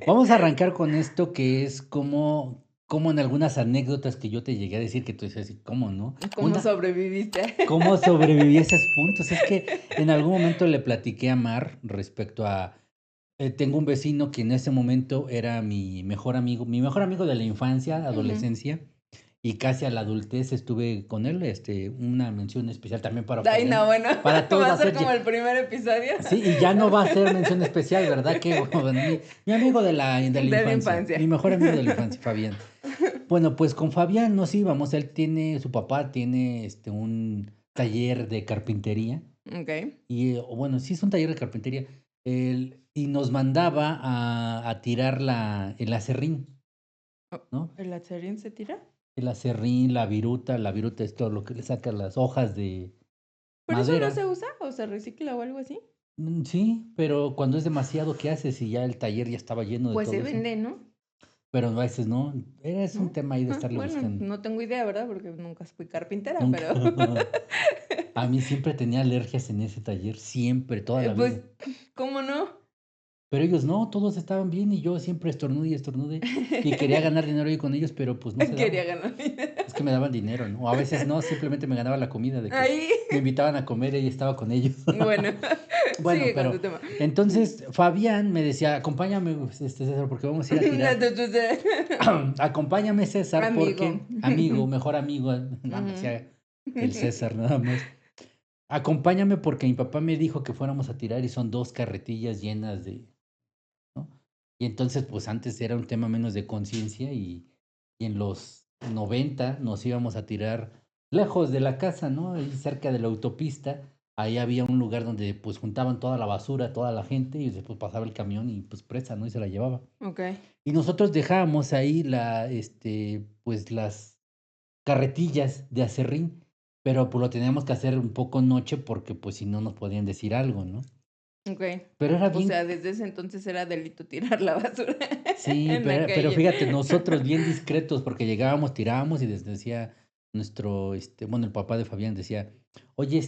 Vamos a arrancar con esto que es como en algunas anécdotas que yo te llegué a decir que tú decías: "¿Y cómo no?". ¿Cómo sobreviviste? ¿Cómo sobreviví a esos puntos? Es que en algún momento le platiqué a Mar respecto a tengo un vecino que en ese momento era mi mejor amigo de la infancia, Ujú. adolescencia, y casi a la adultez estuve con él, una mención especial también para Ay, no, Fabián. bueno, Para todos va va a a ser ser ya como el primer episodio sí, y ya no va a ser mención especial, ¿verdad? Que bueno, mi amigo de la de la infancia, mi infancia. mejor amigo de la infancia, Fabián. Bueno, pues con Fabián nos íbamos, su papá tiene, un taller de carpintería Okey. o bueno, sí es un taller de carpintería, y nos mandaba a tirar el aserrín, Oh, ¿no? ¿el acerrín se tira? El aserrín, la viruta es todo lo que le saca las hojas de ¿Por eso no se madera. usa o se recicla o algo así? Sí, pero cuando es demasiado, ¿qué haces? Si ya el taller ya estaba lleno de Pues se todo eso. vende, ¿no? Pero a veces no, es un ¿No? tema ahí de Ah, estarle bueno, buscando. no tengo idea, ¿verdad? Porque nunca fui carpintera, Nunca. pero A mí siempre tenía alergias en ese taller, siempre, toda la vida. pues, ¿cómo no? Pero ellos no, todos estaban bien y yo siempre estornude y estornude y quería ganar dinero ahí con ellos, pero pues no se Quería daba. ganar dinero. Es que me daban dinero, ¿no? O a veces no, simplemente me ganaba la comida de que Ahí, me invitaban a comer y estaba con ellos. bueno, Bueno, sigue con pero tu tema. entonces Fabián me decía: "Acompáñame, César, porque vamos a ir a tirar". Acompáñame, César, Amigo. porque amigo, mejor amigo, nada más Ujú. decía el César, nada más. Acompáñame porque mi papá me dijo que fuéramos a tirar y son 2 carretillas llenas ¿no? Y entonces, pues antes era un tema menos de conciencia y en los 90 nos íbamos a tirar lejos de la casa, ¿no? Ahí cerca de la autopista, ahí había un lugar donde pues juntaban toda la basura, toda la gente y después pasaba el camión y pues presa, ¿no? Y se la llevaba. Okey. Y nosotros dejábamos ahí pues las carretillas de aserrín, pero, pues, lo teníamos que hacer un poco noche porque, pues, si no nos podían decir algo, ¿no? Okey. Pero era O bien sea, desde ese entonces era delito tirar la basura sí, en la pero calle. fíjate, nosotros bien discretos, porque llegábamos, tirábamos y decía el papá de Fabián decía: "Oye,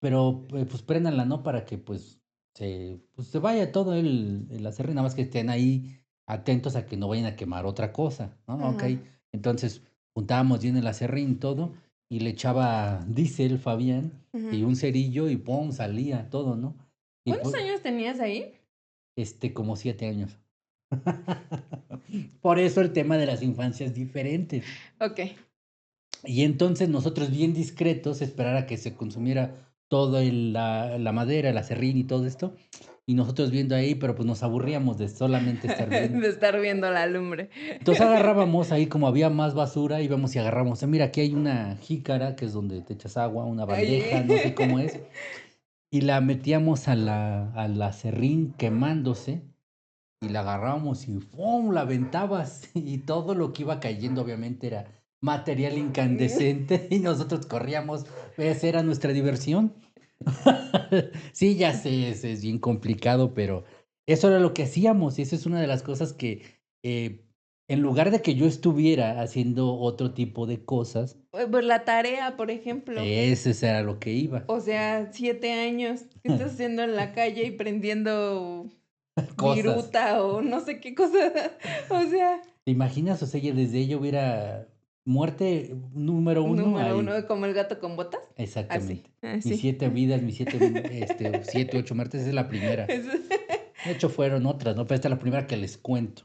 pero, pues, préndanla, ¿no? Para que, pues, se vaya todo el aserrín, nada más que estén ahí atentos a que no vayan a quemar otra cosa", ¿no? Ajá. Okey. Entonces, juntábamos bien el aserrín, todo, y le echaba diésel Fabián, y Ujú. un cerillo y pum, salía todo, ¿no? Y ¿Cuántos pues, años tenías ahí? como 7 años. Por eso el tema de las infancias diferentes. Okey. Y entonces nosotros bien discretos, esperar a que se consumiera todo la madera, el aserrín y todo esto, y nosotros viendo ahí, pero pues nos aburríamos de solamente estar viendo. De estar viendo la lumbre. Entonces agarrábamos ahí, como había más basura, íbamos y agarramos, mira, aquí hay una jícara, que es donde te echas agua, una bandeja, no sé cómo es, Ahí. y la metíamos al aserrín quemándose, y la agarrábamos y ¡fum! La aventabas, y todo lo que iba cayendo, obviamente, era material incandescente, y nosotros corríamos, esa era nuestra diversión. Sí, ya sé, es bien complicado, pero eso era lo que hacíamos, y esa es una de las cosas que, en lugar de que yo estuviera haciendo otro tipo de cosas, Pues la tarea, por ejemplo. ese era lo que iba. O sea, 7 años, ¿qué estás haciendo en la calle y prendiendo Cosas. viruta o no sé qué cosa? O sea, ¿Te imaginas? O sea, ya desde ella hubiera muerte número uno número ahí. uno, como el gato con botas. Así, Exactamente. Mis así. 7 vidas, mis 7 7, 8 muertes, esa es la primera. Es De hecho, fueron otras, ¿no? Pero esta es la primera que les cuento.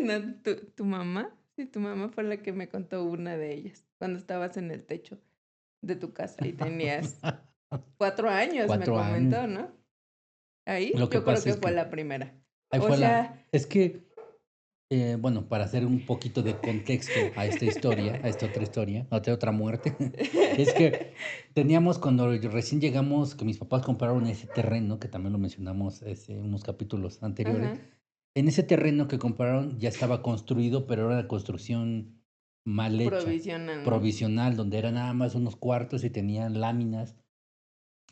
no, tu mamá, sí, tu mamá fue la que me contó una de ellas, cuando estabas en el techo de tu casa y tenías 4 años, me 4 años. comentó, ¿no? Ahí Lo que yo creo pasa que es fue que la primera. ahí O fue sea, es que, bueno, para hacer un poquito de contexto a esta historia, a esta otra historia, a esta otra muerte, es que teníamos cuando recién llegamos, que mis papás compraron ese terreno, que también lo mencionamos, unos capítulos anteriores. ajá, En ese terreno que compraron ya estaba construido, pero era una construcción mal hecha, provisional, ¿no? provisional, donde eran nada más unos cuartos y tenían láminas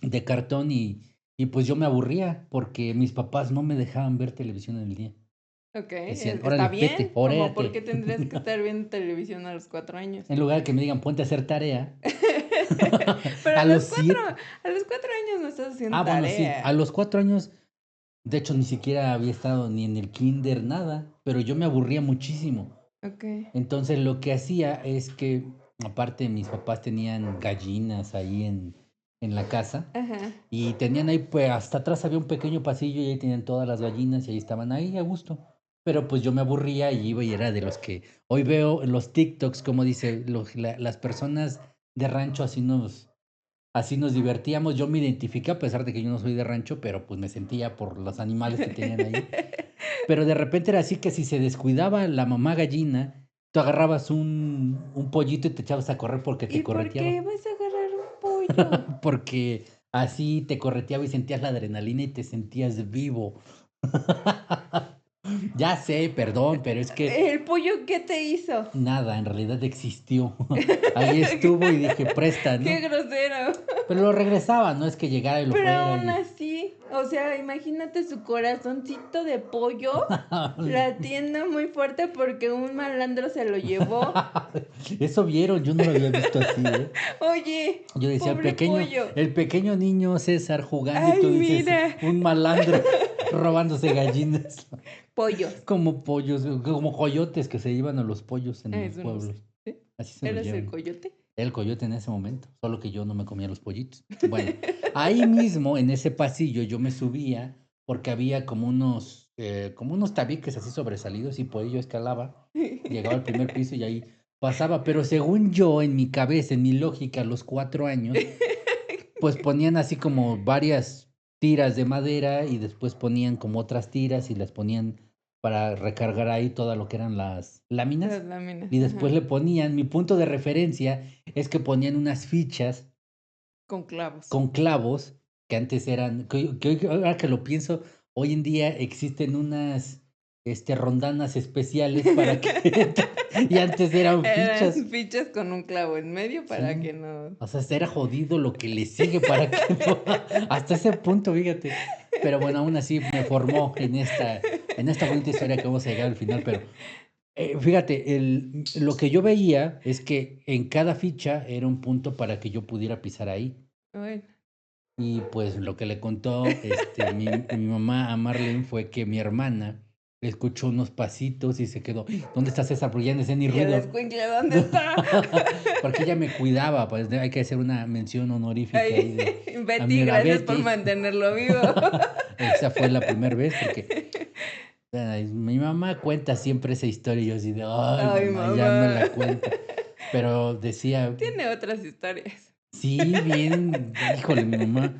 de cartón y pues yo me aburría porque mis papás no me dejaban ver televisión en el día. Okey, Decían: está "Órale, vete, bien, como, ¿por qué órate". tendrías que estar viendo televisión a los 4 años? En lugar de que me digan: "Ponte a hacer tarea", Pero a los 7 a los 4 años no estás haciendo bueno, sí, a tarea. los 4 años De hecho, ni siquiera había estado ni en el kinder, nada, pero yo me aburría muchísimo. Okey. Entonces, lo que hacía es que, aparte, mis papás tenían gallinas ahí en la casa Ajá. y tenían ahí, pues, hasta atrás había un pequeño pasillo y ahí tenían todas las gallinas y ahí estaban ahí a gusto. Pero, pues, yo me aburría y iba y era de los que hoy veo en los TikToks, como dice, las personas de rancho así nos divertíamos. Yo me identifiqué, a pesar de que yo no soy de rancho, pero, pues, me sentía por los animales que tenían ahí. Pero de repente era así que si se descuidaba la mamá gallina, tú agarrabas un pollito y te echabas a correr porque te ¿Y por qué correteaba. vas a agarrar un pollo? Porque así te correteaba y sentías la adrenalina y te sentías vivo. Ya sé, perdón, pero es que ¿El pollo qué te hizo? nada, en realidad existió. Ahí estuvo y dije: "Presta", ¡Qué ¿no? grosero! Pero lo regresaba, no es que llegara y lo Pero fuera aún y así, o sea, imagínate su corazoncito de pollo latiendo muy fuerte porque un malandro se lo llevó. Eso vieron, yo no lo había visto así, ¿eh? Oye, Yo decía, pobre pollo. el pequeño niño César jugando y Ay, tú dices, mira. un malandro robándose gallinas, Pollos. como pollos, como coyotes que se llevan a los pollos en los Eso no sé. pueblos. ¿Sí? Así se los ¿Eres el llevan. coyote? Era el coyote en ese momento, solo que yo no me comía los pollitos. Bueno, ahí mismo, en ese pasillo, yo me subía porque había como unos tabiques así sobresalidos y por ello escalaba, llegaba al primer piso y ahí pasaba. Pero según yo, en mi cabeza, en mi lógica, a los 4 años, pues ponían así como varias tiras de madera y después ponían como otras tiras y las ponían para recargar ahí todo lo que eran las Las láminas. láminas, Y después ajá. le ponían, mi punto de referencia es que ponían unas fichas Con clavos. con clavos que antes eran, que hoy, ahora que lo pienso, hoy en día existen unas rondanas especiales para que y antes eran fichas. Eran fichas con un clavo en medio para Sí, que no. o sea, era jodido lo que le sigue para que no hasta ese punto, fíjate. Pero bueno, aún así me formó en esta bonita historia que vamos a llegar al final, pero, fíjate, lo que yo veía es que en cada ficha era un punto para que yo pudiera pisar ahí. Bueno. Y, pues, lo que le contó, mi mamá a Marlene fue que mi hermana escuchó unos pasitos y se quedó: "¿Dónde está César?", porque ya no hacía ni Y el ruido. escuincle, ¿dónde está? Porque ella me cuidaba, pues, hay que hacer una mención honorífica ahí Ay, de a mi Betty, a gracias por Betty. mantenerlo vivo. Esa fue la primer vez, porque, ay, mi mamá cuenta siempre esa historia, y yo así de: "Ay, Ay, mamá, ya me mamá. la cuenta". Pero decía Tiene otras historias. sí, bien, híjole, mi mamá.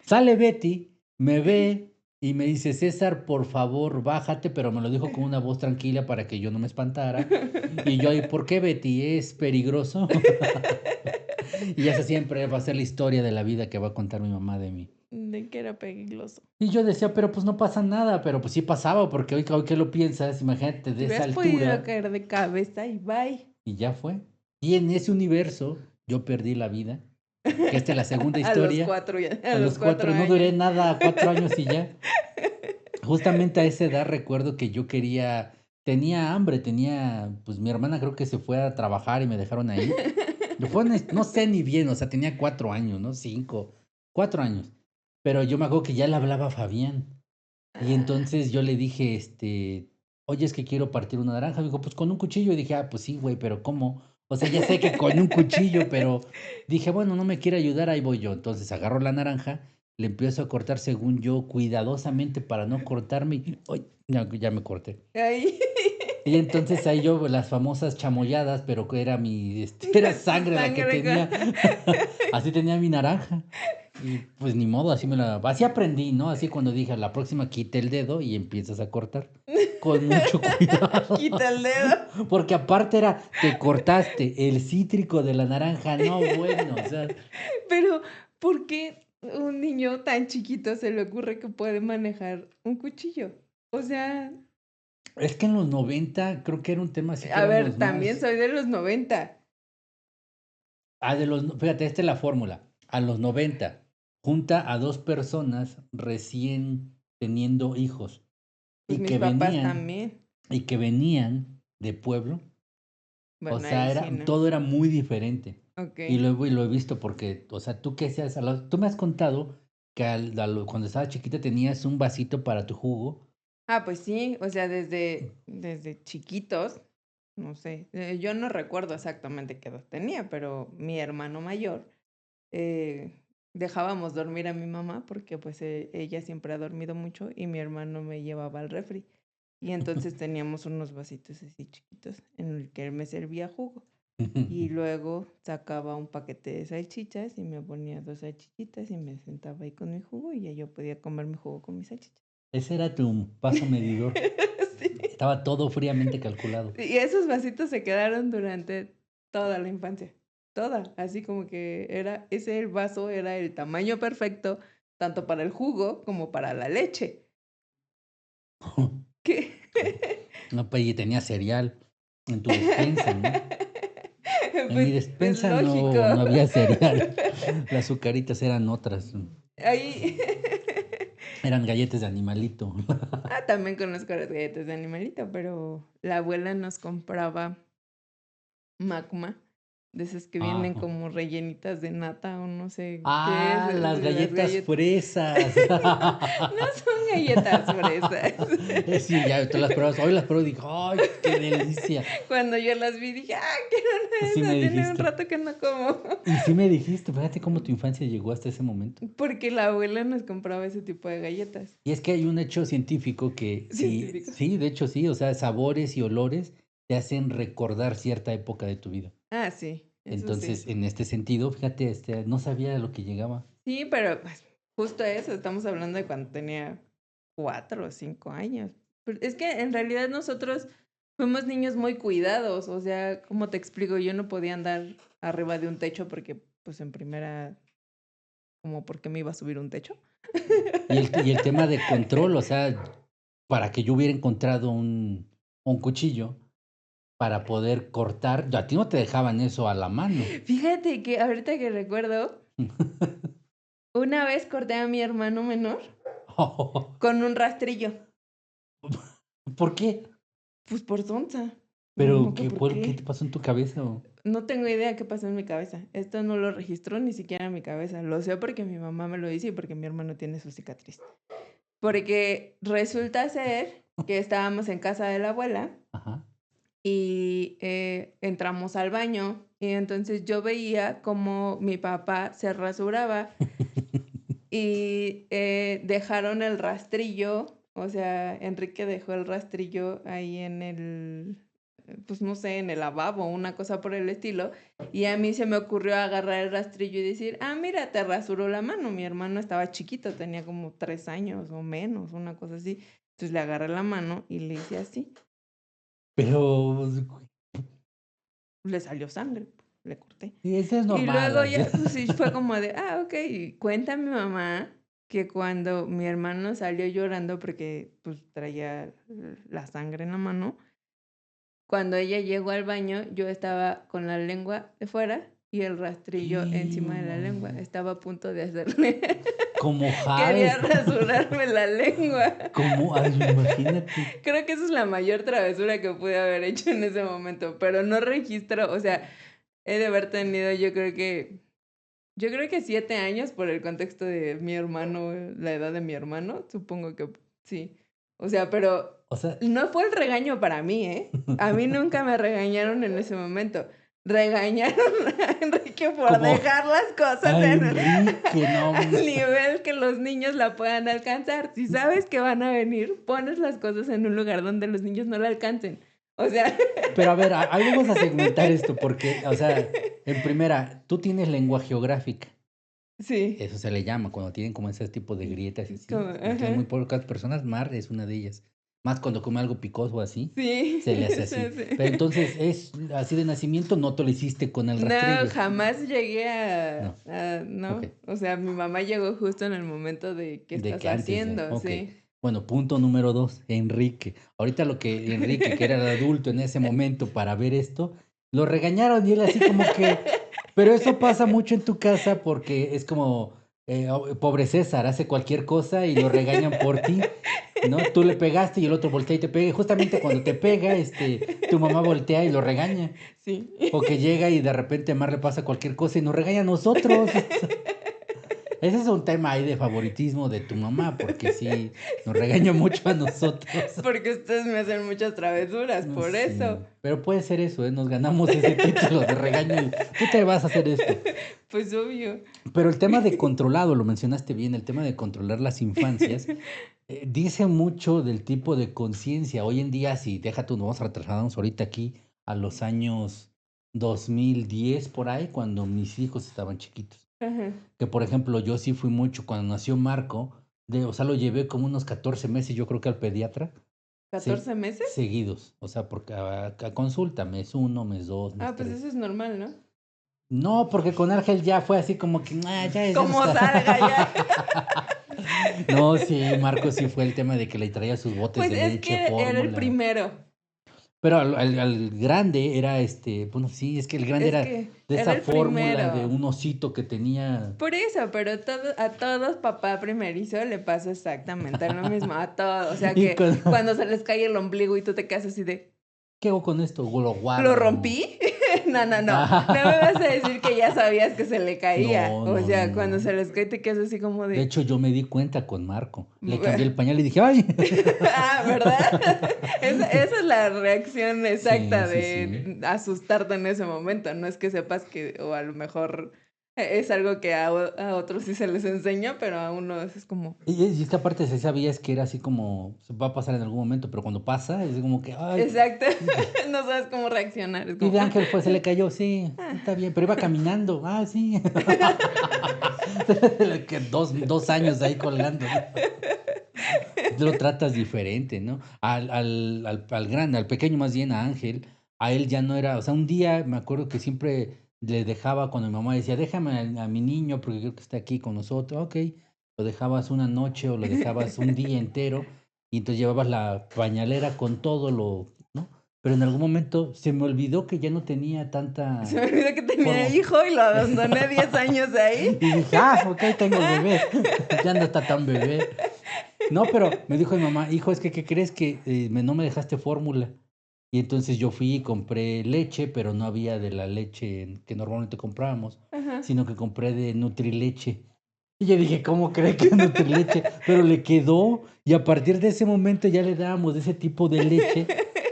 Sale Betty, me ve y me dice: "César, por favor, bájate", pero me lo dijo con una voz tranquila para que yo no me espantara. Y yo ahí: "¿Por qué, Betty? ¿Es peligroso?". Y esa siempre va a ser la historia de la vida que va a contar mi mamá de mí. De que era peligroso. Y yo decía: "Pero, pues, no pasa nada", pero, pues, sí pasaba, porque hoy que lo piensas, imagínate Te de esa hubieras podido altura, caer de cabeza y bye. y ya fue. Y en ese universo yo perdí la vida, que esta es la segunda A los historia. 4 ya, a A los los 4 4 no duré años. nada, 4 años y ya. Justamente a esa edad recuerdo que yo tenía hambre, pues, mi hermana creo que se fue a trabajar y me dejaron ahí. Fue no sé ni bien, o sea, tenía 4 años, ¿no? 5, 4 años. Pero yo me acuerdo que ya le hablaba a Fabián. Y Ah, entonces yo le dije, oye, es que quiero partir una naranja. Me dijo, pues con un cuchillo. Y dije, ah, pues sí, güey, pero ¿cómo? O sea, ya sé que con un cuchillo, pero dije, bueno, no me quiere ayudar, ahí voy yo. Entonces agarro la naranja, le empiezo a cortar según yo, cuidadosamente para no cortarme. Y, ¡ay! Ya me corté. Ay. Y entonces ahí yo, las famosas chamoyadas, pero que era era Tu sangre la que sangre tenía. Así tenía mi naranja. Y pues ni modo, así aprendí, ¿no? Así cuando dije, a la próxima quita el dedo y empiezas a cortar. Con mucho cuidado. Quita el dedo. Porque aparte te cortaste el cítrico de la naranja, no, bueno, o sea, Pero, ¿por qué un niño tan chiquito se le ocurre que puede manejar un cuchillo? O sea, es que en los 90 creo que era un tema así que a ver, éramos también más. soy de los 90. Fíjate, esta es la fórmula. A los 90 junta a 2 personas recién teniendo hijos Pues y mis que papás venían también. y que venían de pueblo. O Bueno, sea, ahí sí no. todo era muy diferente. Y Okey. lo he visto porque, o sea, tú me has contado que cuando estabas chiquita tenías un vasito para tu jugo. Ah, pues sí, o sea, desde chiquitos, no sé, yo no recuerdo exactamente qué edad tenía, pero mi hermano mayor, dejábamos dormir a mi mamá porque pues ella siempre ha dormido mucho y mi hermano me llevaba al refri. Y entonces teníamos unos vasitos así chiquitos en el que él me servía jugo. Y luego sacaba un paquete de salchichas y me ponía 2 salchichitas y me sentaba ahí con mi jugo y ya yo podía comer mi jugo con mis salchichas. Ese era tu paso medidor. Sí. Estaba todo fríamente calculado. Y esos vasitos se quedaron durante toda la infancia, toda, así como que ese el vaso era el tamaño perfecto, tanto para el jugo como para la leche. ¿Qué? No, pues, y tenía cereal en tu despensa, ¿no? En mi Pues, es despensa lógico. no había cereal. Las azucaritas eran otras, Ahí eran galletas de Animalito. también conozco las galletas de Animalito, pero la abuela nos compraba Macma, de esas que vienen Ajá. como rellenitas de nata o no sé qué es, Ah, las las galletas galletas. fresas. No son galletas fresas. Sí, ya tú las pruebas. Hoy las pruebo y digo, ¡ay, qué delicia! Cuando yo las vi dije: quiero una de Sí me esas, tiene un dijiste. rato que no como. Y sí me dijiste, fíjate cómo tu infancia llegó hasta ese momento. Porque la abuela nos compraba ese tipo de galletas Y es que hay un hecho científico que científicos. sí, de hecho sí, o sea, sabores y olores te hacen recordar cierta época de tu vida. Ah, sí, eso sí. Entonces, en este sentido, fíjate, no sabía a lo que llegaba. Sí, pero pues, justo eso, estamos hablando de cuando tenía 4 o 5 años. Pero es que en realidad nosotros fuimos niños muy cuidados, o sea, ¿cómo te explico? Yo no podía andar arriba de un techo porque, pues en primera, como porque me iba a subir un techo. Y el tema de control, o sea, para que yo hubiera encontrado un cuchillo para poder cortar, a ti no te dejaban eso a la mano. Fíjate que ahorita que recuerdo, una vez corté a mi hermano menor con un rastrillo, ¿Por qué? pues por sonsa. No me ¿Pero acuerdo por qué te qué. pasó en tu cabeza? No tengo idea qué pasó en mi cabeza. Esto no lo registró ni siquiera en mi cabeza. Lo sé porque mi mamá me lo dice y porque mi hermano tiene su cicatriz. Porque resulta ser que estábamos en casa de la abuela Ajá. y entramos al baño y entonces yo veía como mi papá se rasuraba y dejaron el rastrillo, o sea, Enrique dejó el rastrillo ahí en pues no sé, en el lavabo, una cosa por el estilo, y a mí se me ocurrió agarrar el rastrillo y decir, mira, te rasuró la mano, mi hermano estaba chiquito, tenía como 3 años o menos, una cosa así, entonces le agarré la mano y le hice así, Pero, le salió sangre, le corté. sí, eso es Y normal, luego así. ya, pues sí, fue como de, ok, y cuenta mi mamá que cuando mi hermano salió llorando porque pues traía la sangre en la mano, cuando ella llegó al baño, yo estaba con la lengua de fuera y el rastrillo encima de la lengua. Estaba a punto de hacerle, Como quería Hulk, rasurarme la lengua. ay, imagínate. Creo que esa es la mayor travesura que pude haber hecho en ese momento, pero no registro, o sea, he de haber tenido yo creo que 7 años por el contexto de mi hermano, la edad de mi hermano, supongo que sí. O sea, pero O sea, no fue el regaño para mí, ¿eh? A mí nunca me regañaron en ese momento. Regañaron a Enrique por como, dejar las cosas ay, en Enrique, no, al nivel que los niños la puedan alcanzar. Si sabes que van a venir, pones las cosas en un lugar donde los niños no la alcancen. O sea, pero a ver, ahí vamos a segmentar esto, porque, o sea, en primera, tú tienes lengua geográfica. sí. Eso se le llama cuando tienen como ese tipo de grietas y así. Lo tienen Ajá. muy pocas personas, Mar es una de ellas. Más cuando come algo picoso así, Sí, se le hace sí, así. Pero sí. entonces es así de nacimiento, no te lo hiciste con el No, rastrillo. jamás llegué No, ok. no. O sea, mi mamá llegó justo en el momento de ¿qué De estás que antes de, haciendo? ok. Sí. Bueno, punto número 2, Enrique. Ahorita lo que Enrique, que era el adulto en ese momento para ver esto, lo regañaron y él así como que, pero eso pasa mucho en tu casa porque es como, pobre César, hace cualquier cosa y lo regañan por ti, ¿no? Tú le pegaste y el otro voltea y te pega. Y justamente cuando te pega, tu mamá voltea y lo regaña. Sí. O que llega y de repente a Mar le pasa cualquier cosa y nos regaña a nosotros. Ese es un tema ahí de favoritismo de tu mamá, porque sí nos regaña mucho a nosotros. Porque ustedes me hacen muchas travesuras, por eso. Sí, pero puede ser eso, ¿eh? Nos ganamos ese título de regaño y tú te vas a hacer esto. Pues obvio. Pero el tema de controlado, lo mencionaste bien, el tema de controlar las infancias, dice mucho del tipo de conciencia. Hoy en día, si deja tú, nos vamos a retrasarnos ahorita aquí a los años 2010 por ahí, cuando mis hijos estaban chiquitos. Ajá. Que por ejemplo, yo sí fui mucho cuando nació Marco, o sea, lo llevé como unos 14 meses, yo creo que al pediatra, ¿14 meses? seguidos, o sea, porque a consulta, mes uno, mes dos, mes Ah, pues tres. eso es normal, ¿no? No, porque con Ángel ya fue así como que, ya no Como está. salga ya. No, sí, Marco sí fue el tema de que le traía sus botes Pues de es leche, que era el fórmula. primero. Pero al grande era bueno, sí, es que el grande Es era que de era esa el fórmula de primero. un osito que tenía. Por eso, pero a todos papá primerizo le pasa exactamente lo mismo, a todos. O sea Y que cuando se les cae el ombligo y tú te quedas así de, ¿qué hago con esto? Lo ¿lo guardo. rompí? No, no, no. No me vas a decir que ya sabías que se le caía. No, O no, no, sea, cuando se no. les cae te quedas así como De de... hecho, yo me di cuenta con Marco. Le cambié el pañal y dije, ¡ay! Ah, ¿verdad? Esa es la reacción Sí, exacta sí, sí. de asustarte en ese momento. No es que sepas que, o a lo mejor es algo que a otros sí se les enseña, pero a uno es como... Y es que aparte se sabía es que era así como, se va a pasar en algún momento, pero cuando pasa es como que, ¡ay! Exacto. No sabes cómo reaccionar. Es Y como... de Ángel fue, se le cayó, sí, ah. está bien, pero iba caminando, sí. Que 2 años ahí colgando, ¿no? Lo tratas diferente, ¿no? Al grande, al pequeño más bien, a Ángel, a él ya no era, o sea, un día me acuerdo que siempre le dejaba cuando mi mamá decía, déjame a mi niño porque creo que está aquí con nosotros, ok, lo dejabas una noche o lo dejabas un día entero y entonces llevabas la pañalera con todo ¿no? Pero en algún momento se me olvidó que ya no tenía Se tanta me olvidó que tenía forma. hijo y lo abandoné 10 años ahí. Y dije, ok, tengo bebé, ya no está tan bebé. No, pero me dijo mi mamá, hijo, es que, ¿qué crees que no me dejaste fórmula? Y entonces yo fui y compré leche, pero no había de la leche que normalmente comprábamos, Ajá. sino que compré de Nutrileche. Y yo dije, ¿cómo cree que es Nutrileche? Pero le quedó y a partir de ese momento ya le dábamos de ese tipo de leche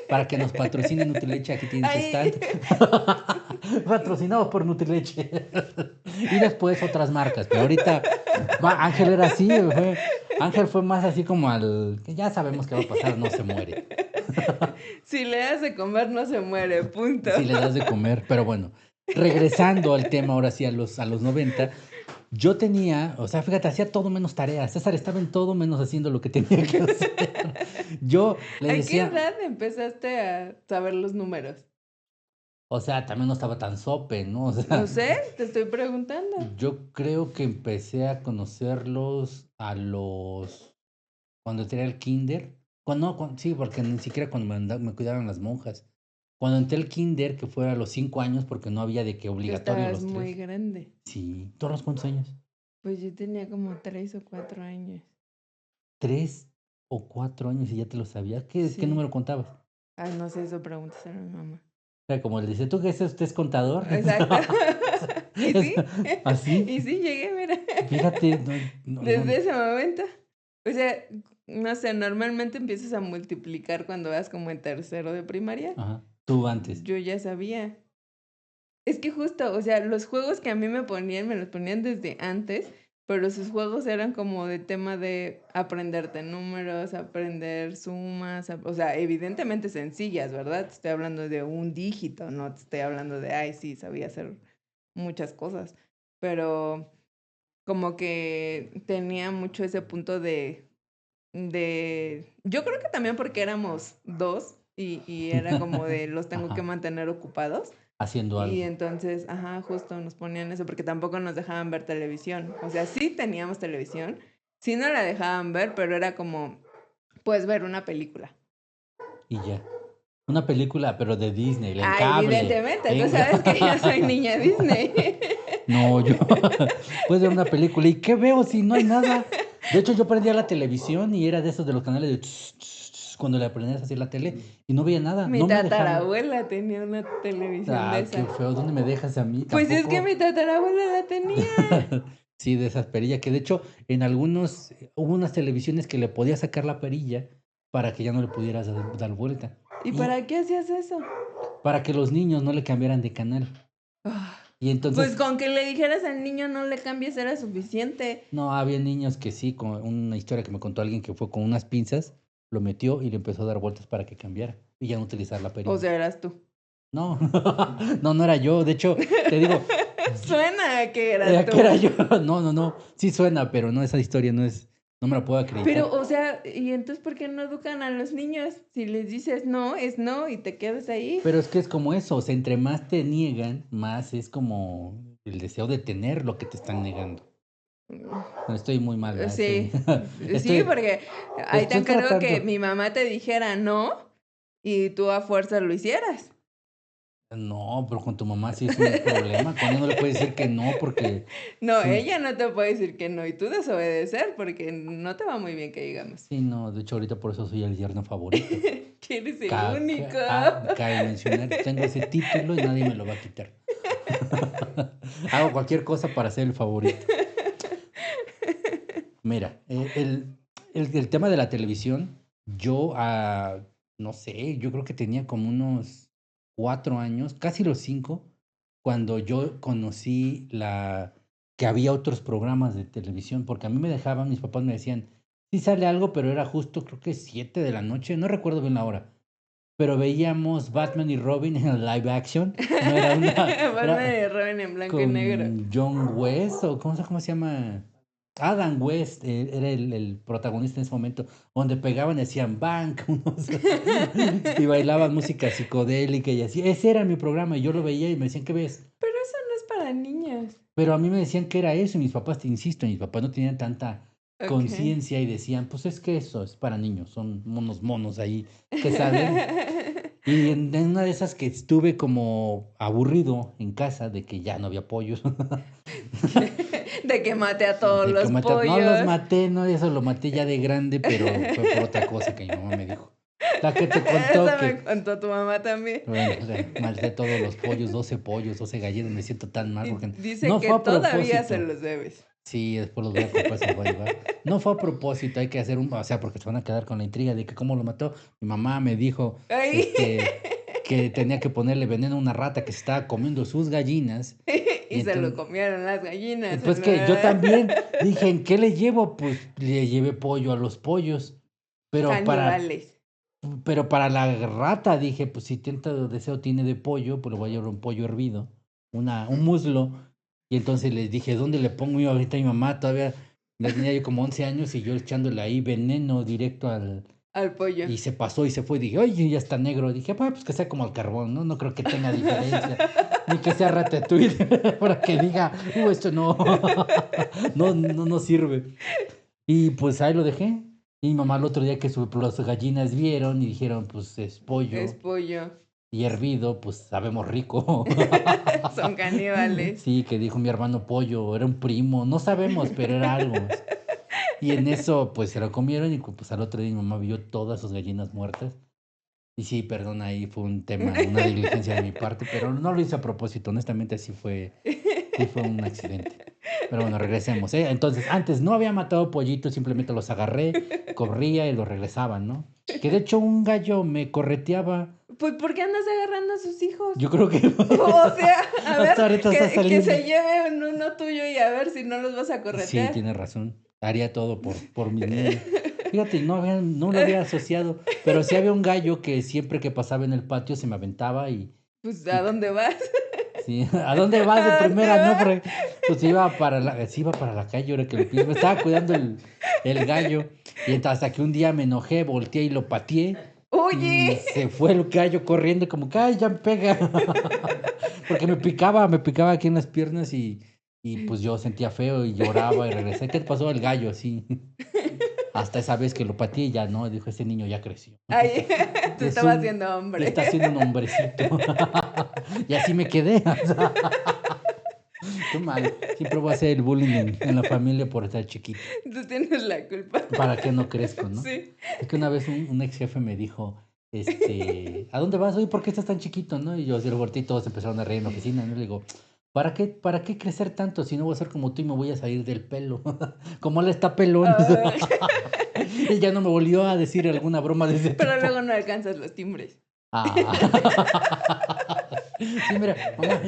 para que nos patrocine Nutrileche. Aquí tiene su Ay. stand. Patrocinados por Nutrileche. Y después otras marcas. Pero ahorita Ángel era así. Ángel fue más así como que ya sabemos qué va a pasar, no se muere. Si le das de comer, no se muere, punto. Si le das de comer. Pero bueno, regresando al tema ahora sí a los 90, yo tenía, o sea, fíjate, hacía todo menos tareas. César estaba en todo menos haciendo lo que tenía que hacer. Yo le ¿A qué decía, edad empezaste a saber los números? o sea, también no estaba tan sope, ¿no? O No sea, sé, te estoy preguntando. yo creo que empecé a conocerlos cuando entré al kinder. Sí, porque ni siquiera cuando me cuidaban las monjas. Cuando entré al kinder, que fue a los 5 años, porque no había de que Tú obligatorio estabas los muy 3. grande. Sí, ¿tú a los cuántos años? Pues yo tenía como 3 o 4 años. 3 o 4 años y ya te lo sabías. ¿Qué Sí. número contabas? Ah, no sé, eso pregúntaselo a mi mamá. Era como le dice, ¿tú qué es usted es contador? Exacto. ¿Y Es- sí? ¿Así? Y sí, llegué, mira. Fíjate, no, no, Desde ese momento. O sea, no sé, normalmente empiezas a multiplicar cuando vas como en tercero de primaria. ajá, tú antes. Yo ya sabía. Es que justo, o sea, los juegos que a mí me los ponían desde antes, pero sus juegos eran como de tema de aprenderte números, aprender sumas, o sea, evidentemente sencillas, ¿verdad? Te estoy hablando de un dígito, no te estoy hablando de, ay, sí, sabía hacer muchas cosas, pero como que tenía mucho ese punto yo creo que también porque éramos dos y era como de los tengo que Ajá, mantener ocupados. haciendo Y algo. entonces, ajá, justo nos ponían eso, porque tampoco nos dejaban ver televisión. O sea, sí teníamos televisión, sí no la dejaban ver, pero era como, puedes ver una película. Y ya. Una película, pero de Disney, en Ah, cable. evidentemente, tú sabes que yo soy niña Disney. No, yo. Puedes ver una película. ¿Y qué veo si no hay nada? De hecho, yo prendía la televisión y era de esos de los canales de cuando le aprendías a hacer la tele y no veía nada. Mi No me dejaba. tatarabuela tenía una televisión de Qué esa. feo. ¿Dónde me dejas a mí? Pues es que Tampoco. mi tatarabuela la tenía. Sí, de esas perillas que de hecho en algunos hubo unas televisiones que le podías sacar la perilla para que ya no le pudieras dar vuelta. ¿Y Y para qué hacías eso? para que los niños no le cambiaran de canal. Ah, Y pues entonces, con que le dijeras al niño no le cambies era suficiente. no, había niños que sí, con una historia que me contó alguien que fue con unas pinzas, lo metió y le empezó a dar vueltas para que cambiara y ya no utilizar la O perilla. sea, eras tú. No, no, no era yo. De hecho, te digo, Suena a que eras que era tú. yo. No, no, no. Sí suena, pero no, esa historia no es, no me la puedo Pero, acreditar. o sea, ¿y entonces por qué no educan a los niños? Si les dices no, es no y te quedas ahí. Pero es que es como eso, o sea, entre más te niegan, más es como el deseo de tener lo que te están negando. No estoy muy mal, ¿verdad? Estoy, Sí, sí, estoy, porque ahí te estoy encargo que tratando. mi mamá te dijera no y tú a fuerza lo hicieras. No, pero con tu mamá sí es un problema. Con ella no le puedes decir que no, porque No, sí, ella no te puede decir que no y tú desobedecer porque no te va muy bien que digamos. sí, no. De hecho, ahorita por eso soy el yerno favorito. Que eres el único. Cabe mencionar, tengo ese título y nadie me lo va a quitar. Hago cualquier cosa para ser el favorito. Mira, el tema de la televisión, yo, no sé, yo creo que tenía como unos 4 años, casi los 5, cuando yo conocí que había otros programas de televisión, porque a mí me dejaban, mis papás me decían, sí sale algo, pero era justo, creo que 7 de la noche, no recuerdo bien la hora, pero veíamos Batman y Robin en live action, no era Batman era y Robin en blanco y negro. con John West, o cómo se llama? Adam West era el protagonista en ese momento, donde pegaban y decían Bank unos, y bailaban música psicodélica y así. Ese era mi programa y yo lo veía y me decían, ¿qué ves? Pero eso no es para niños. Pero a mí me decían que era eso y mis papás, te insisto, mis papás no tenían tanta Ok. conciencia y decían, pues es que eso es para niños, son unos monos ahí que salen. Y en una de esas que estuve como aburrido en casa de que ya no había pollos. De que mate a todos De que los no los pollos. maté, no, eso lo maté ya de grande, pero fue por otra cosa que mi mamá me dijo. La que te contó Eso me que, contó tu mamá también. bueno, maté todos los pollos, 12 gallinas, me siento tan mal Y porque dice no que fue a todavía se propósito. los debes. Sí, después los voy a comprar, se los voy a llevar. No fue a propósito, hay que hacer o sea, porque se van a quedar con la intriga de que cómo lo mató. Mi mamá me dijo, Ay. este, que tenía que ponerle veneno a una rata que se estaba comiendo sus gallinas. Y Y se lo entonces, comieron las gallinas. pues que yo también dije, ¿en qué le llevo? Pues le llevé pollo a los pollos. Pero para, Caníbales. pero para la rata dije, pues si tanto deseo tiene de pollo, pues le voy a llevar un pollo hervido, un muslo. Y entonces les dije, ¿dónde le pongo yo ahorita a mi mamá? Todavía la tenía yo como 11 años y yo echándole ahí veneno directo Al pollo. y se pasó y se fue. Dije, oye, ya está negro. Dije, pues que sea como el carbón, ¿no? No creo que tenga diferencia. Ni que sea ratatouille para que diga, esto no, no sirve. Y pues ahí lo dejé. Y mi mamá el otro día que las gallinas vieron y dijeron, pues es Es pollo pollo. y hervido, pues sabemos rico. Son caníbales. Sí, que dijo mi hermano pollo, era un primo, no sabemos, pero era algo. Y en eso, pues se lo comieron y pues al otro día mi mamá vio todas sus gallinas muertas. Y sí, perdón, ahí fue un tema, una negligencia de mi parte, pero no lo hice a propósito, honestamente sí fue un accidente. Pero bueno, regresemos, ¿eh? Entonces, antes no había matado pollitos, simplemente los agarré, corría y los regresaban, ¿no? Que de hecho un gallo me correteaba. Pues, ¿por qué andas agarrando a sus hijos? Yo creo que O sea, a ver, hasta ahorita está que saliendo. se lleven uno tuyo y a ver si no los vas a Sí, corretear. tiene razón. Haría todo por mis niños. Fíjate, no lo había asociado, pero sí había un gallo que siempre que pasaba en el patio se me aventaba Pues, ¿a y dónde vas? sí, ¿a dónde vas de ¿A dónde primera? No, vas? porque pues sí iba para la calle, ahora que lo pienso. Me estaba cuidando el gallo. Y entonces hasta que un día me enojé, volteé y lo pateé. Y Oye, se fue el gallo corriendo como que, ay, ya me pega. Porque me picaba aquí en las piernas y pues yo sentía feo y lloraba y regresé. ¿Qué te pasó el gallo? Así. Hasta esa vez que lo pateé ya no, dijo, ese niño ya creció. ay, tú Es estabas haciendo ya está hombre. haciendo un hombrecito. Y así me quedé. O sea, qué mal. Siempre voy a hacer el bullying en la familia por estar chiquito. Tú tienes la culpa. Para que no crezco, ¿no? Sí. Es que una vez un ex jefe me dijo, ¿a dónde vas? Oye, ¿por qué estás tan chiquito, no? Y yo así lo volteé y todos empezaron a reír en la oficina, ¿no? Le digo, para qué crecer tanto si no voy a ser como tú y me voy a salir del pelo? Como él está pelón. Ah, Y ya no me volvió a decir alguna broma de ese pero luego tipo. no alcanzas los timbres. Ah. Sí, mira, mamá,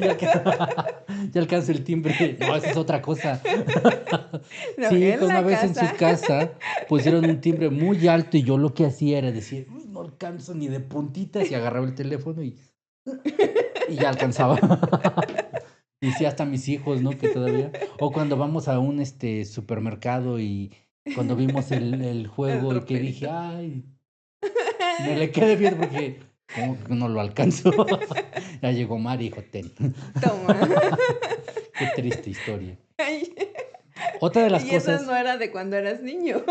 ya alcanzo el timbre. No, esa es otra cosa. No, Sí, que en una la vez en su casa. casa pusieron un timbre muy alto y yo lo que hacía era decir: "Uy, no alcanzo ni de puntitas", y agarraba el teléfono y ya alcanzaba. Y sí, hasta mis hijos, ¿no? Que todavía o cuando vamos a un, supermercado y cuando vimos el El juego y que dije: roperito. "Ay, me le quedé viendo porque como que no lo alcanzo". Ya llegó Mari y dijo: "Ten". Toma. Qué triste historia. Ay, Otra de las y eso no cosas era de cuando eras niño.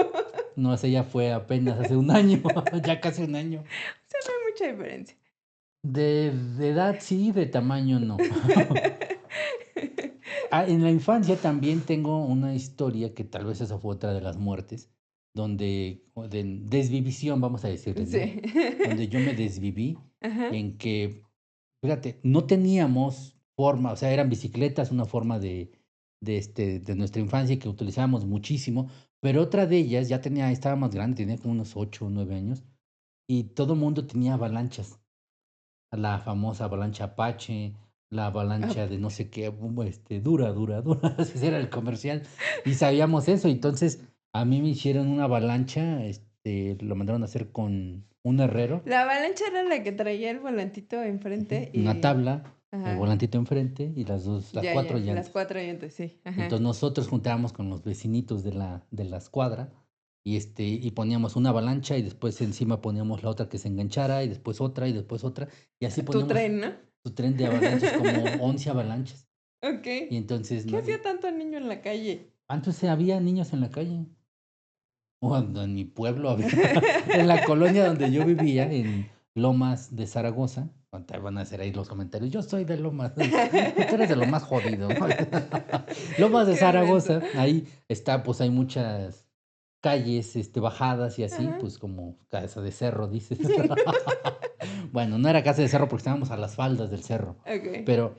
no, ese ya fue apenas hace un año, ya casi un año. O sea, no hay mucha diferencia. De edad sí, de tamaño no. En la infancia también tengo una historia que tal vez esa fue otra de las muertes, donde o de desvivisión, vamos a decirle, ¿no? Sí. Donde yo me desviví Ajá. en que, fíjate, no teníamos forma, o sea, eran bicicletas, una forma de nuestra infancia que utilizábamos muchísimo, pero otra de ellas ya tenía estaba más grande, tenía como unos 8 o 9 años, y todo mundo tenía avalanchas. La famosa avalancha Apache, la Ah, avalancha de no sé qué, dura, dura, dura, ese era el comercial, y sabíamos eso. Entonces, a mí me hicieron una avalancha, lo mandaron a hacer con un herrero, la avalancha era la que traía el volantito ujú, enfrente una y tabla, el ajá. volantito enfrente y las Ya, 4 ya, las llantas. 4 llantas, sí, ajá. Entonces, nosotros juntábamos con los vecinitos de la escuadra y poníamos una avalancha y después encima poníamos la otra que se enganchara y después otra y después otra, y así Tu poníamos tren, ¿no? su tren de avalanchas, como 11 avalanchas. Y Okey. entonces, ¿Qué no, hacía tanto niño en la calle? antes había niños en la calle, cuando en mi pueblo había, en la colonia donde yo vivía, en Lomas de Zaragoza, ahorita van a hacer ahí los comentarios, yo soy de Lomas, tú eres de lo más jodido. Lomas de Qué menso. Zaragoza, ahí está, pues hay muchas calles, bajadas y así, Ajá. pues como casa de cerro, dices. Bueno, no era casa de cerro porque estábamos a las faldas del cerro, Okey. pero,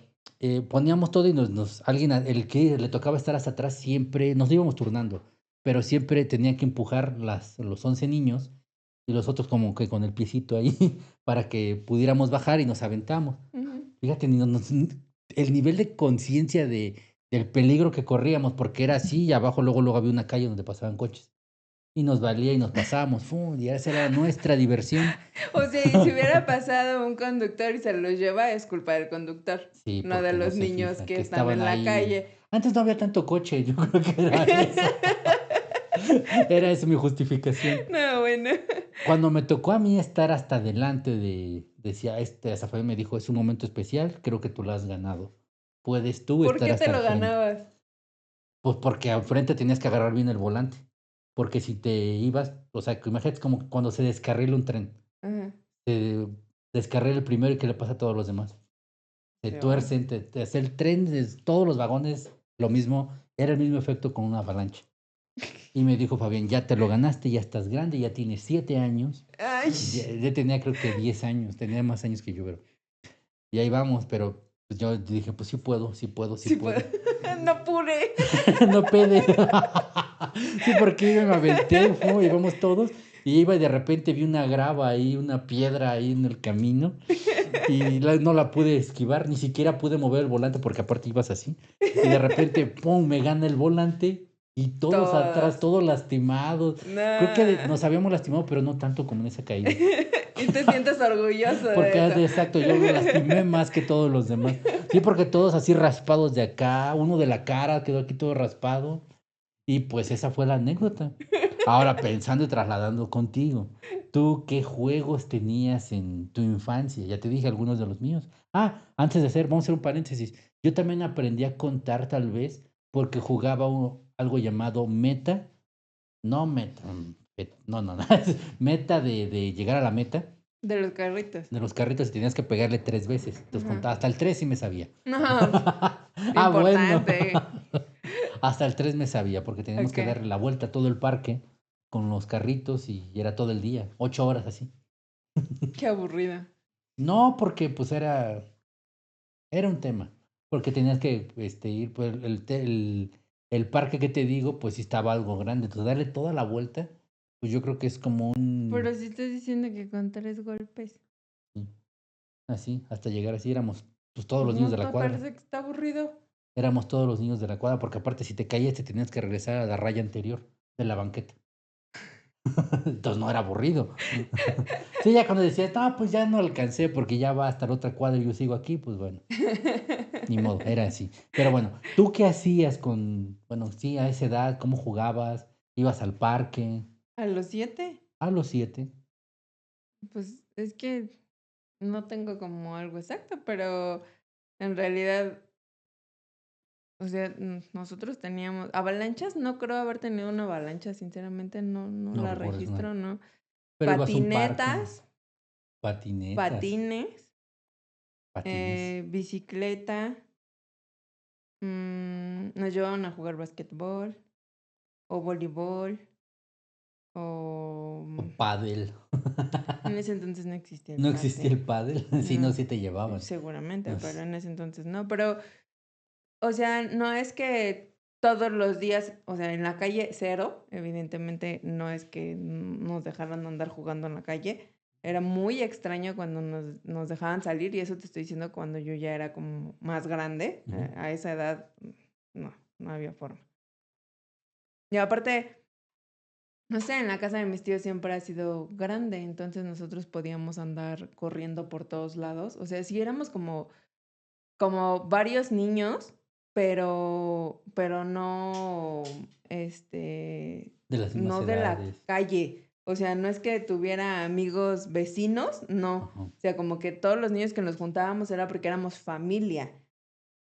poníamos todo y alguien, el que le tocaba estar hasta atrás siempre nos íbamos turnando, pero siempre tenía que empujar los 11 niños y los otros como que con el piecito ahí para que pudiéramos bajar y nos aventamos. Ujú. Fíjate, ni nos el nivel de conciencia del peligro que corríamos, porque era así, y abajo luego había una calle donde pasaban coches, y nos valía y nos pasábamos, fum, y esa era nuestra diversión. O sea, y si hubiera pasado un conductor y se los lleva, es culpa del conductor, Sí, no de porque no los se niños fijan, que que están estaban en la ahí. calle. Antes no había tanto coche, yo creo que era eso. Era esa mi justificación. No, bueno. Cuando me tocó a mí estar hasta adelante decía, Azafael me dijo: "Es un momento especial, creo que tú lo has ganado. Puedes tú ¿Por estar qué te hasta el lo frente". ganabas? Pues, porque al frente tenías que agarrar bien el volante, porque si te ibas, o sea, que imagínate como cuando se descarrila un tren, Ajá. se descarrila el primero, ¿y qué le pasa a todos los demás? Se Se van. tuercen, te hace el tren, todos los vagones, lo mismo, era el mismo efecto con una avalancha. Y me dijo Fabián: "Ya te lo ganaste, ya estás grande, ya tienes 7 años". Ay, Ya tenía creo que 10 años, tenía más años que yo, pero y ahí vamos, pero, pues, yo dije: "Pues sí puedo, sí puedo, sí sí puedo. puedo". No pude. No pede. Sí, porque iba y me aventé, íbamos todos, y iba y de repente vi una grava ahí, una piedra ahí en el camino, y no la pude esquivar, ni siquiera pude mover el volante, porque aparte ibas así, y de repente, pum, me gana el volante, y todos atrás, Todos. todos lastimados. Creo que No. nos habíamos lastimado, pero no tanto como en esa caída. Y te sientes orgulloso Porque de eso. exacto, yo me lastimé más que todos los demás. Sí, porque todos así raspados de acá, uno de la cara quedó aquí todo raspado. Y pues esa fue la anécdota. Ahora pensando y trasladando contigo, ¿tú qué juegos tenías en tu infancia? Ya te dije algunos de los míos. Antes de vamos a hacer un paréntesis. Yo también aprendí a contar tal vez porque jugaba algo llamado meta, no meta, no, no, no, meta de llegar a la meta De los carritos. de los carritos y tenías que pegarle 3 veces. Entonces Ajá. contaba hasta el 3 sí me sabía. No, Bueno. importante. Hasta el 3 me sabía, porque teníamos que Okey. darle la vuelta a todo el parque con los carritos y era todo el día, 8 horas así. Qué aburrida. No, porque, pues, era un tema. porque tenías que, ir, pues, el parque que te digo, pues, sí estaba algo grande. Entonces, darle toda la vuelta, pues, yo creo que es como Pero un si estás diciendo que con 3 golpes. sí, así, hasta llegar así éramos, pues, todos Pues los niños de no la te cuadra. parece que está aburrido. Éramos todos los niños de la cuadra, porque aparte si te caías te tenías que regresar a la raya anterior de la banqueta. Entonces, no era aburrido. Sí, ya cuando decías: "No, pues, ya no alcancé porque ya va hasta la otra cuadra y yo sigo aquí", pues, bueno. Ni modo, era así. Pero bueno, ¿tú qué hacías con bueno, sí, a esa edad? ¿Cómo jugabas? ¿Ibas al parque? ¿A los 7? A los 7. Pues es que no tengo como algo exacto, pero en realidad, o sea, nosotros teníamos avalanchas, no creo haber tenido una avalancha, sinceramente no No la recuerdas una registro, no. pero ibas a un parque, Patinetas, patinetas, patines, patines. bicicleta, nos llevaban a jugar basquetbol o voleibol o O pádel. en ese entonces no existía el ¿No existía el pádel, pádel? Sí, no, no, sí te llevaban. seguramente, pero Nos en ese entonces no, pero o sea, no es que todos los días, o sea, en la calle cero, evidentemente no es que nos dejaran andar jugando en la calle. Era muy extraño cuando nos dejaban salir y eso te estoy diciendo cuando yo ya era como más grande. ujú. A esa edad, no había forma. Y aparte, no sé, en la casa de mis tíos siempre ha sido grande, entonces nosotros podíamos andar corriendo por todos lados. O sea, sí éramos como varios niños, pero no, De las mismas no de la edades. calle. O sea, no es que tuviera amigos vecinos, no. Ajá. O sea, como que todos los niños que nos juntábamos era porque éramos familia.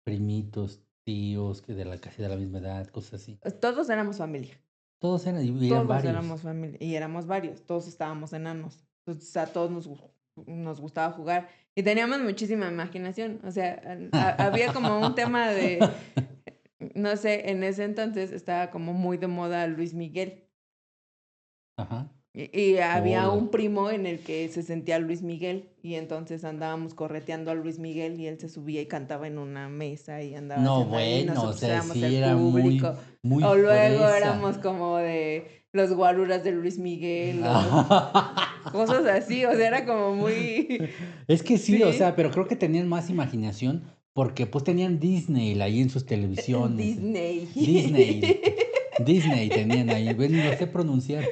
Primitos, tíos, que de la casi de la misma edad, cosas así. Todos éramos familia. Todos eran y eran Todos varios. éramos familia. Y éramos varios. Todos estábamos enanos. Entonces a todos nos gustaba jugar. Y teníamos muchísima imaginación. O sea, había como un tema de, no sé, en ese entonces estaba como muy de moda Luis Miguel. Ajá. Y había Hola. un primo en el que se sentía Luis Miguel y entonces andábamos correteando a Luis Miguel y él se subía y cantaba en una mesa y andaba No, haciendo ahí y bueno, o nosotros sea, éramos sí el era muy público. muy O luego fresa. éramos como de los guaruras de Luis Miguel o cosas así, o sea, era como muy... Es que sí, o sea, Sí, pero creo que tenían más imaginación porque, pues, tenían Disney ahí en sus televisiones. Disney. Disney, Disney tenían ahí, ven, ni lo sé pronunciar.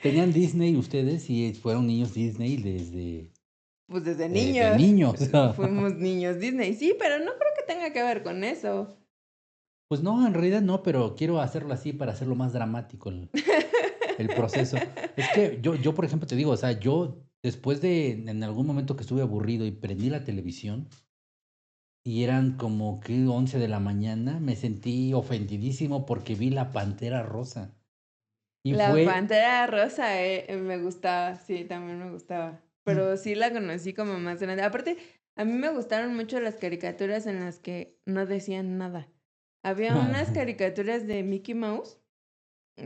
Tenían Disney ustedes y fueron niños Disney Pues desde de niños niños. fuimos niños Disney, sí, pero no creo que tenga que ver con eso. Pues no, en realidad no, pero quiero hacerlo así para hacerlo más dramático el proceso. Es que yo, por ejemplo, te digo, o sea, yo después de en algún momento que estuve aburrido y prendí la televisión y eran como que 11 de la mañana, me sentí ofendidísimo porque vi La Pantera Rosa. Y La fue Pantera Rosa, me gustaba, sí, también me gustaba. y Pero sí la conocí como más grande. Aparte, a mí me gustaron mucho las caricaturas en las que no decían nada. Había unas caricaturas de Mickey Mouse,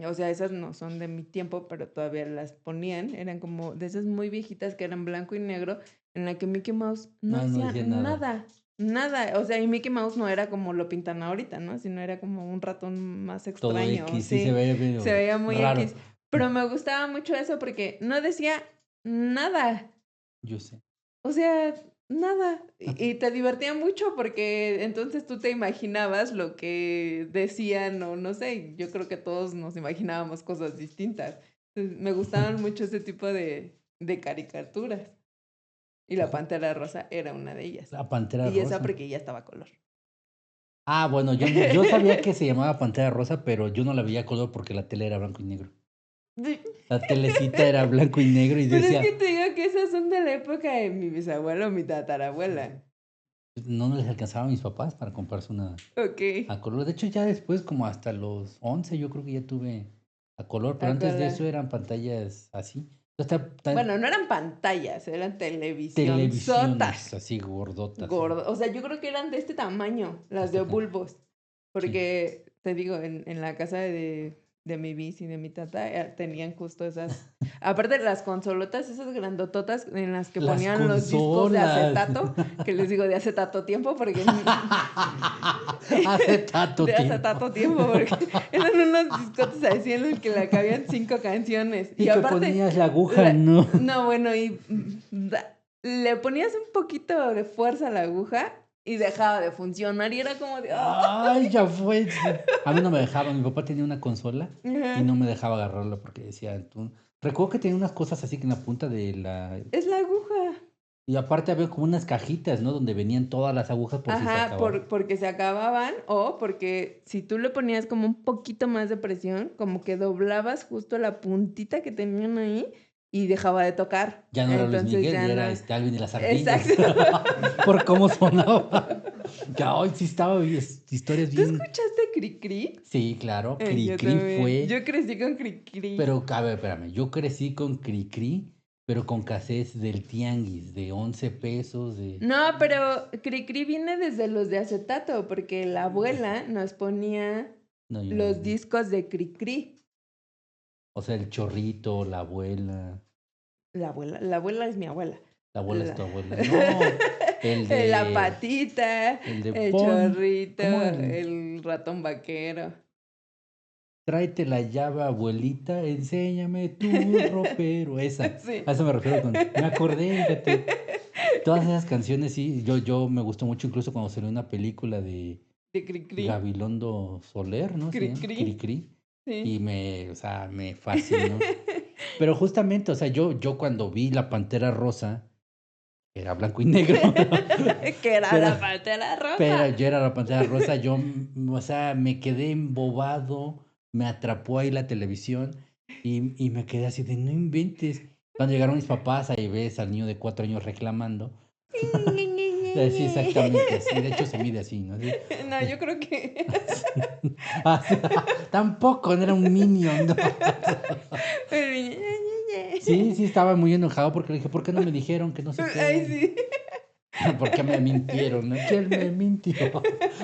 o sea, esas no son de mi tiempo, pero todavía las ponían. Eran como de esas muy viejitas que eran blanco y negro, en la que Mickey Mouse no no, no decía decía nada. nada, nada. O sea, y Mickey Mouse no era como lo pintan ahorita, ¿no? Sino era como un ratón más Todo extraño, X, sí se sí, veía se medio veía muy raro. X. Pero me gustaba mucho eso porque no decía nada. Yo sé. O sea, nada. Y te divertía mucho porque entonces tú te imaginabas lo que decían o no sé, yo creo que todos nos imaginábamos cosas distintas. Entonces, me gustaban mucho ese tipo de caricaturas. Y la Pantera Rosa era una de ellas. La Pantera Y esa Rosa. porque ya estaba a color. Ah, bueno, yo sabía que se llamaba Pantera Rosa, pero yo no la veía a color porque la tele era blanco y negro. La telecita era blanco y negro y Pero es que decía te digo que esas son de la época de mi bisabuelo o mi tatarabuela. no les alcanzaba a mis papás para comprarse una Ok, a color. De hecho, ya después, como hasta los 11 yo creo que ya tuve a color, pero a antes de color. eso eran pantallas así. Esta Bueno, no eran pantallas, eran televisión televisiones sotas. así gordotas. Gordo. O sea, yo creo que eran de este tamaño, las de Este ta bulbos. sí. Porque, te digo, en la casa de mi bici, de mi tata, tenían justo esas. Aparte de las consolotas, esas grandototas en las que Las ponían los discos de consolas. acetato, que les digo de acetato tiempo, porque Hace tanto de tiempo. acetato tiempo, porque eran unos discotes así en el que le cabían 5 canciones. Y Y que aparte, ponías la aguja, ¿no? no, bueno, y le ponías un poquito de fuerza a la aguja y dejaba de funcionar y era como de... Ay, ya fue. A mí no me dejaba. Mi papá tenía una consola y Ajá. no me dejaba agarrarla porque decía, tú. Recuerdo que tenía unas cosas así que en la punta de la. Es la aguja. Y aparte había como unas cajitas, ¿no? Donde venían todas las agujas por si se Ajá, acababan. porque se acababan o porque si tú le ponías como un poquito más de presión, como que doblabas justo la puntita que tenían ahí y dejaba de tocar. Ya no era Luis Entonces Miguel, ya ya era no. Alvin y las ardillas. Exacto. Por cómo sonaba. Ya hoy sí estaba historias ¿Tú bien. escuchaste Cricri? Sí, claro. Yo Cricri también. fue. Yo crecí con Cricri. Pero, a ver, espérame. Yo crecí con Cricri, pero con cassettes del tianguis, de 11 pesos, de. No, pero Cricri viene desde los de acetato, porque la abuela nos ponía No, yo no los viví. discos de Cricri. O sea, el chorrito, la abuela. La abuela es mi abuela. La abuela es La, tu abuela. No, el la de. patita, El de el pon. chorrito, ¿Cómo el? el ratón vaquero. Tráete la llave, abuelita, enséñame tu ropero. Esa. Sí. A eso me refiero con. Me acordé, fíjate. Todas esas canciones, sí. Yo me gustó mucho, incluso cuando salió una película de De Cricri. Gabilondo Soler, ¿no? Se llama. Cricri. Cricri. Y Sí. o sea, me fascinó. Pero justamente, o sea, yo cuando vi La Pantera Rosa, era blanco y negro, Que era pero la pantera pero rosa. yo era La Pantera Rosa, yo, o sea, me quedé embobado, me atrapó ahí la televisión y me quedé así de: "No inventes". Cuando llegaron mis papás, ahí ves al niño de 4 años reclamando. Sí, exactamente así, de hecho se mide así, ¿no? Así. No, yo creo que. Así, tampoco, no era un minion, ¿no? Sí, sí, estaba muy enojado porque le dije: "¿Por qué no me dijeron que no sé Ay, qué? sí. ¿Por qué me mintieron, no? ¿Quién me mintió?".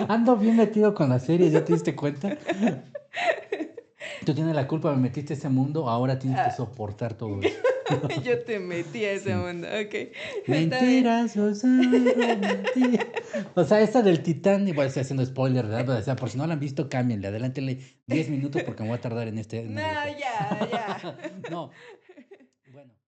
Ando bien metido con las series, ¿ya te diste cuenta? Tú tienes la culpa, me metiste a ese mundo, ahora tienes que Ah, soportar todo eso. yo te metí a ese Sí. mundo. Ok, está bien. Mentiras, susurro, mentira. O sea, esta del Titanic, bueno, estoy haciendo spoiler, ¿verdad? Pero, o sea, por si no la han visto, cámbienle, adelántenle 10 minutos porque me voy a tardar en No, esta cosa. ya, ya. No,